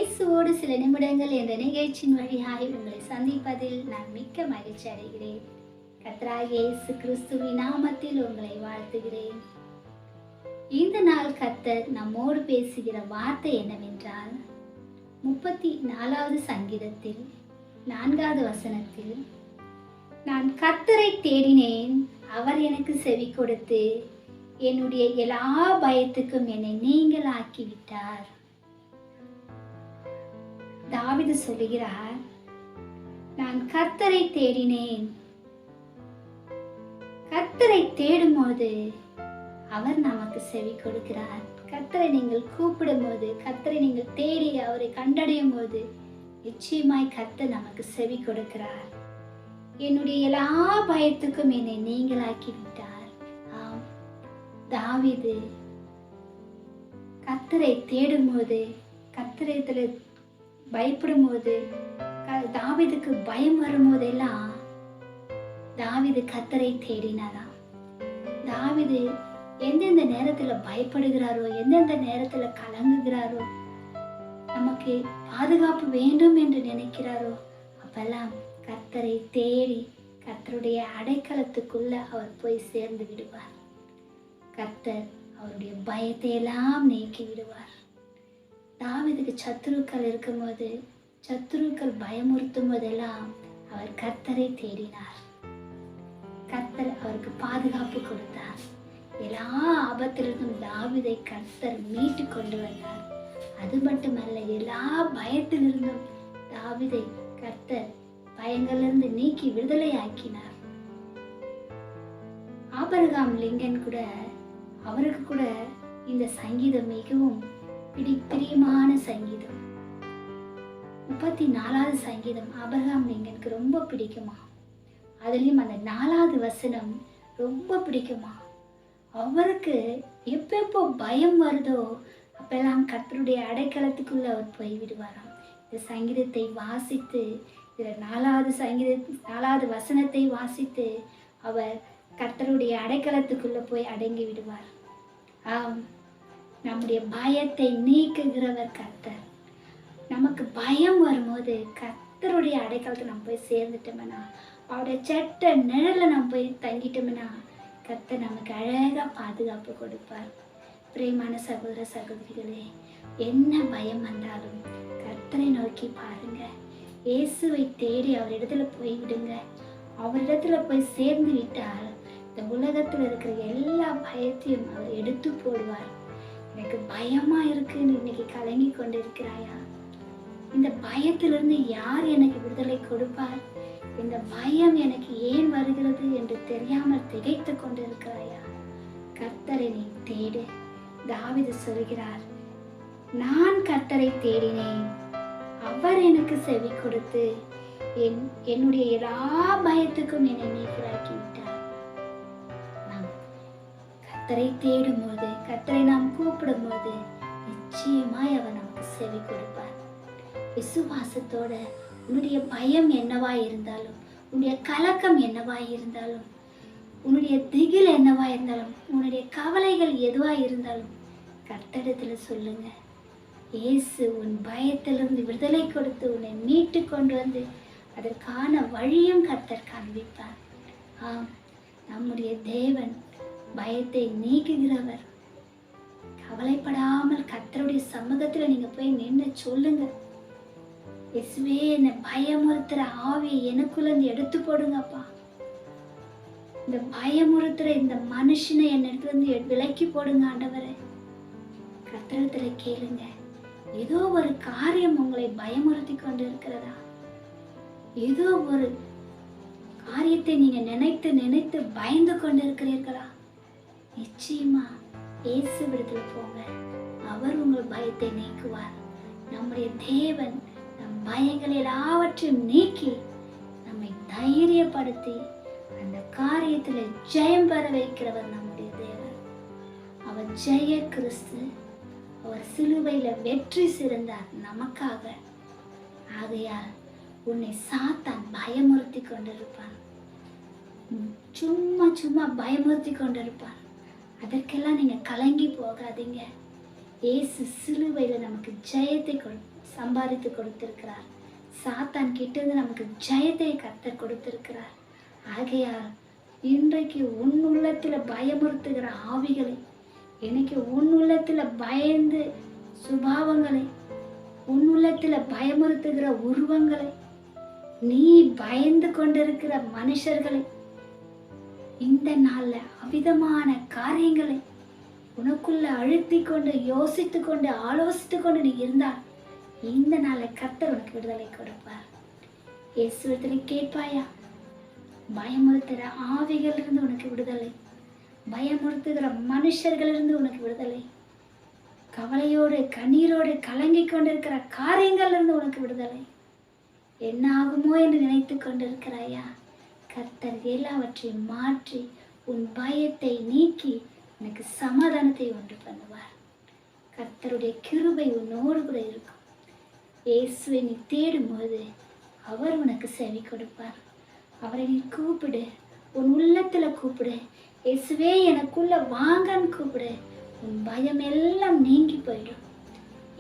இயேசுவோடு சில நிமிடங்கள் என்ற நிகழ்ச்சியின் வழியாய் உங்களை சந்திப்பதில் நான் மிக்க மகிழ்ச்சி அடைகிறேன். கர்த்தராகிய இயேசு கிறிஸ்துவின் நாமத்தில் உங்களை வாழ்த்துகிறேன். இந்த நாள் கர்த்தர் நம்மோடு பேசுகிற வார்த்தை என்னவென்றால், 34வது சங்கீதத்தில் 4வது வசனத்தில், நான் கர்த்தரை தேடினேன், அவர் எனக்கு செவி கொடுத்து என்னுடைய எல்லா பயத்துக்கும் என்னை நீங்களாக்கிவிட்டார். தாவீது சொல்லுகிறார், நான் கர்த்தரை தேடினேன். கர்த்தரை தேடும்போது அவர் நமக்கு செவி கொடுக்கிறார். கர்த்தரை நீங்கள் கூப்பிடும் போது, கர்த்தரை நீங்கள் தேடி அவரை கண்டடையும் போது நிச்சயமாய் கர்த்தர் நமக்கு செவி கொடுக்கிறார். என்னுடைய எல்லா பயத்துக்கும் என்னை நீங்களாக்கி விட்டார். ஆம், தாவீது கர்த்தரை தேடும் போது, கர்த்தரத்துல பயப்படும் போது, தாவீதுக்கு பயம் வரும்போதெல்லாம் தாவீது கர்த்தரை தேடினாராம். தாவீது எந்தெந்த நேரத்துல பயப்படுகிறாரோ, எந்தெந்த நேரத்துல கலங்குகிறாரோ, நமக்கு பாதுகாப்பு வேண்டும் என்று நினைக்கிறாரோ, அப்பெல்லாம் கர்த்தரை தேடி கர்த்தருடைய அடைக்கலத்துக்குள்ள அவர் போய் சேர்ந்து விடுவார். கர்த்தர் அவருடைய பயத்தை எல்லாம் நீக்கி விடுவார். தாவீதுக்கு சத்துருக்கள் இருக்கும்போது, சத்துருக்கள் பயமுறுத்தும் போதெல்லாம் அவர் கர்த்தரை தேடினார். கர்த்தர் அவருக்கு பாதுகாப்பு கொடுத்தார். எல்லா ஆபத்திலிருந்தும் தாவீதை கர்த்தர் மீட்டு கொண்டு வந்தார். அது மட்டுமல்ல, எல்லா பயத்திலிருந்தும் தாவீதை கர்த்தர் பயங்களிலிருந்து நீக்கி விடுதலை ஆக்கினார். ஆபிரகாம் லிங்கன் கூட, அவருக்கு கூட இந்த சங்கீதம் மிகவும் பிரியமான சங்கீதம். 34வது சங்கீதம் ஆபிரகாம் லிங்கனுக்கு ரொம்ப பிடிக்குமா. அதுலயும் அந்த 4வது வசனம் ரொம்ப பிடிக்குமா. அவருக்கு எப்போ பயம் வருதோ அப்பெல்லாம் கர்த்தருடைய அடைக்கலத்துக்குள்ள அவர் போய் விடுவாராம். இந்த சங்கீதத்தை வாசித்து, இதில் 4வது வசனத்தை வாசித்து அவர் கர்த்தருடைய அடைக்கலத்துக்குள்ள போய் அடங்கி விடுவார். ஆம், நம்முடைய பயத்தை நீக்குகிறவர் கர்த்தர். நமக்கு பயம் வரும்போது கர்த்தருடைய அடைக்கலத்தை நம்ம போய் சேர்ந்துட்டோம்னா, அவருடைய சட்ட நிழல நம்ம போய் தங்கிட்டோம்னா, கர்த்தர் நமக்கு அழகா பாதுகாப்பு கொடுப்பார். பிரியமான சகோதர சகோதரிகளே, என்ன பயம் வந்தாலும் கர்த்தரை நோக்கி பாருங்க. இயேசுவை தேடி அவரிடத்துல போய் விடுங்க. அவரிடத்துல போய் சேர்ந்து விட்டால் இந்த உலகத்துல இருக்கிற எல்லா பயத்தையும் அவர் எடுத்து போடுவார். எனக்கு பயமா இருக்குன்னு இன்னைக்கு கலங்கி கொண்டு இருக்கிறாயா? இந்த பயத்திலிருந்து யார் எனக்கு விடுதலை கொடுப்பார்? இந்த பயம் எனக்கு ஏன் வருகிறது என்று தெரியாமல் திகைத்து கொண்டு இருக்கிறாயா? கர்த்தரை நீ தேடு. தாவீது சொல்கிறார், நான் கர்த்தரை தேடினேன், அவர் எனக்கு செவி கொடுத்து என்னுடைய எல்லா பயத்துக்கும் என்னை நீக்கலாக்கி விட்டார். கர்த்தரை தேடும் போது, கர்த்தரை நாம் கூப்பிடும் போது நிச்சயமாய் அவர் நமக்கு செவி கொடுப்பார். விசுவாசத்தோட உன்னுடைய பயம் என்னவாய் இருந்தாலும், உன்னுடைய கலக்கம் என்னவாய் இருந்தாலும், உன்னுடைய திகில் என்னவாய் இருந்தாலும், உன்னுடைய கவலைகள் எதுவாய் இருந்தாலும் கர்த்தரிடத்துல சொல்லுங்க. இயேசு உன் பயத்திலிருந்து விடுதலை கொடுத்து உன்னை மீட்டு கொண்டு வந்து அதற்கான வழியும் கர்த்தர் காண்பிப்பார். ஆம், நம்முடைய தேவன் பயத்தை நீக்குகிறவர். கவலைப்படாமல் கர்த்தருடைய சமூகத்துல நீங்க போய் நின்று சொல்லுங்க, இயேசுவே, என்னை பயமுறுத்துற ஆவியை எனக்குள்ள இருந்து எடுத்து போடுங்கப்பா. இந்த பயமுறுத்துற இந்த மனுஷனை என்னிடத்துல இருந்து விலக்கி போடுங்க ஆண்டவரே. கர்த்தரிடத்துல கேளுங்க. ஏதோ ஒரு காரியம் உங்களை பயமுறுத்தி கொண்டு இருக்கிறதா? ஏதோ ஒரு காரியத்தை நீங்க நினைத்து நினைத்து பயந்து கொண்டு இருக்கிறீர்களா? நிச்சயமா இயேசுவிடத்துல போங்க. அவர் உங்கள் பயத்தை நீக்குவார். நம்முடைய தேவன் நம் பயங்கள் எல்லாவற்றையும் நீக்கி நம்மை தைரியப்படுத்தி அந்த காரியத்துல ஜெயம் பெற வைக்கிறவர் நம்முடைய தேவன். அவர் ஜெய கிறிஸ்து. அவர் சிலுவையில வெற்றி சிறந்தார் நமக்காக. ஆகையால் உன்னை சாத்தான் பயமுறுத்தி கொண்டிருப்பான், சும்மா சும்மா பயமுறுத்தி கொண்டிருப்பான். அதற்கெல்லாம் நீங்க கலங்கி போகாதீங்க. இயேசு சிலுவையில் நமக்கு ஜெயத்தை சம்பாதித்து கொடுத்திருக்கிறார். சாத்தான் கிட்டேருந்து நமக்கு ஜெயத்தை கர்த்தர் கொடுத்திருக்கிறார். ஆகையால் இன்றைக்கு உன் உள்ளத்தில் பயமுறுத்துகிற ஆவிகளை, இன்னைக்கு உன் உள்ளத்தில் பயந்து சுபாவங்களை, உன் உள்ளத்தில் பயமுறுத்துகிற உருவங்களை, நீ பயந்து கொண்டிருக்கிற மனுஷர்களை, இந்த நாளில் அவிதமான காரியங்களை உனக்குள்ள அழுத்தி கொண்டு யோசித்து கொண்டு ஆலோசித்து கொண்டு நீ இருந்தால் இந்த நாளில் கர்த்தர் உனக்கு விடுதலை கொடுப்பார். இயேசுவிடத்தில் கேட்பாயா? பயமுறுத்துகிற ஆவிகளிலிருந்து உனக்கு விடுதலை, பயமுறுத்துகிற மனுஷர்களிலிருந்து உனக்கு விடுதலை, கவலையோடு கண்ணீரோடு கலங்கி கொண்டிருக்கிற காரியங்களிலிருந்து உனக்கு விடுதலை. என்ன ஆகுமோ என்று நினைத்து கொண்டிருக்கிறாயா? கர்த்தர் எல்லாவற்றையும் மாற்றி உன் பயத்தை நீக்கி உனக்கு சமாதானத்தை உண்டு பண்ணுவார். கர்த்தருடைய கிருபை உன்னோடு கூட இருக்கும். இயேசுவை நீ தேடும்போது அவர் உனக்கு செவி கொடுப்பார். அவரை நீ கூப்பிடு, உன் உள்ளத்தில் கூப்பிடு. இயேசுவே எனக்குள்ள வாங்கன்னு கூப்பிடு. உன் பயம் எல்லாம் நீங்கி போயிடும்.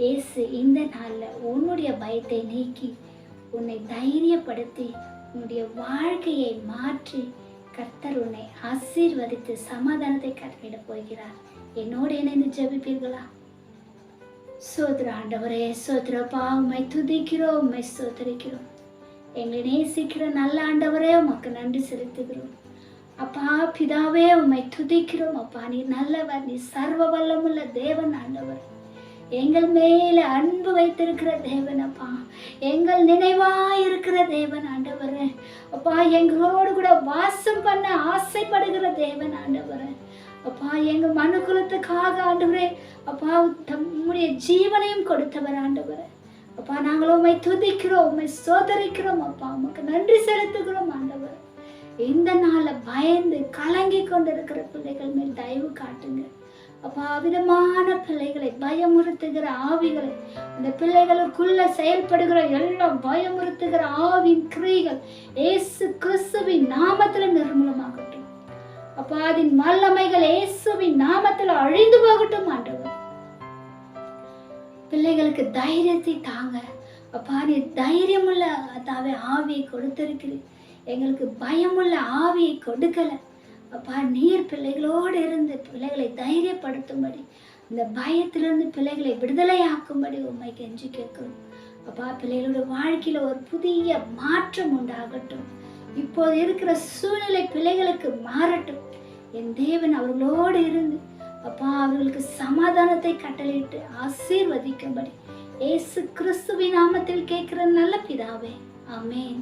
இயேசு இந்த நாளில் உன்னுடைய பயத்தை நீக்கி உன்னை தைரியப்படுத்தி உன்னுடைய வாழ்க்கையை மாற்றி கர்த்தர் உன்னை ஆசீர்வதித்து சமாதானத்தை கட்டளையிட போகிறார். என்னோடு இணைந்து ஜெபிப்பீர்களா? சோதர ஆண்டவரே, சோதரப்பா, உம்மை துதிக்கிறோம், உம்மை சோதரிக்கிறோம். எங்களை நேசிக்கிற நல்ல ஆண்டவரே, உமக்கு நன்றி செலுத்துகிறோம். அப்பா பிதாவே, உம்மை துதிக்கிறோம். அப்பா நீ நல்லவர், நீ சர்வ வல்லமுள்ள தேவன் ஆண்டவர். எங்கள் மேல அன்பு வைத்திருக்கிற தேவன் அப்பா, எங்கள் நினைவாயிருக்கிற தேவன் ஆண்டவர். அப்பா எங்களோடு கூட வாசம் பண்ண ஆசைப்படுகிற தேவன் ஆண்டவர். அப்பா எங்க மனுக்குலத்துக்காக ஆண்டவரே, அப்பா தம்முடைய ஜீவனையும் கொடுத்தவர் ஆண்டவர். அப்பா நாங்கள் உம்மை துதிக்கிறோம், உம்மை சோதரிக்கிறோம். அப்பா உமக்கு நன்றி செலுத்துகிறோம் ஆண்டவர். இந்த நாள்ல பயந்து கலங்கி கொண்டிருக்கிற பிள்ளைகள் மேல் தயவு காட்டுங்க அப்பா. விதமான பிள்ளைகளை பயமுறுத்துகிற ஆவிகளை, அந்த பிள்ளைகளுக்குள்ள செயல்படுகிற எல்லா பயமுறுத்துகிற ஆவின் கிரியைகள் இயேசு கிறிஸ்துவின் நாமத்துல நிர்மூலமாகட்டும் அப்பா. அதன் வல்லமைகள் இயேசுவின் நாமத்துல அழிந்து போகட்டும் ஆண்டவர். பிள்ளைகளுக்கு தைரியத்தை தாங்க அப்பா. நீ தைரியமுள்ள அதாவே ஆவியை கொடுத்திருக்கிறீர். எங்களுக்கு பயமுள்ள ஆவியை கொடுக்கல அப்பா. நீர் பிள்ளைகளோடு இருந்து பிள்ளைகளை தைரியப்படுத்தும்படி, இந்த பயத்திலிருந்து பிள்ளைகளை விடுதலை ஆக்கும்படி உண்மை கெஞ்சி கேட்கிறோம் அப்பா. பிள்ளைகளோட வாழ்க்கையில ஒரு புதிய மாற்றம் உண்டாகட்டும். இப்போது இருக்கிற சூழ்நிலை பிள்ளைகளுக்கு மாறட்டும். என் தேவன் அவர்களோடு இருந்து அப்பா அவர்களுக்கு சமாதானத்தை கட்டளையிட்டு ஆசீர்வதிக்கும்படி இயேசு கிறிஸ்துவின் நாமத்தில் கேட்கிற நல்ல பிதாவே, ஆமென்.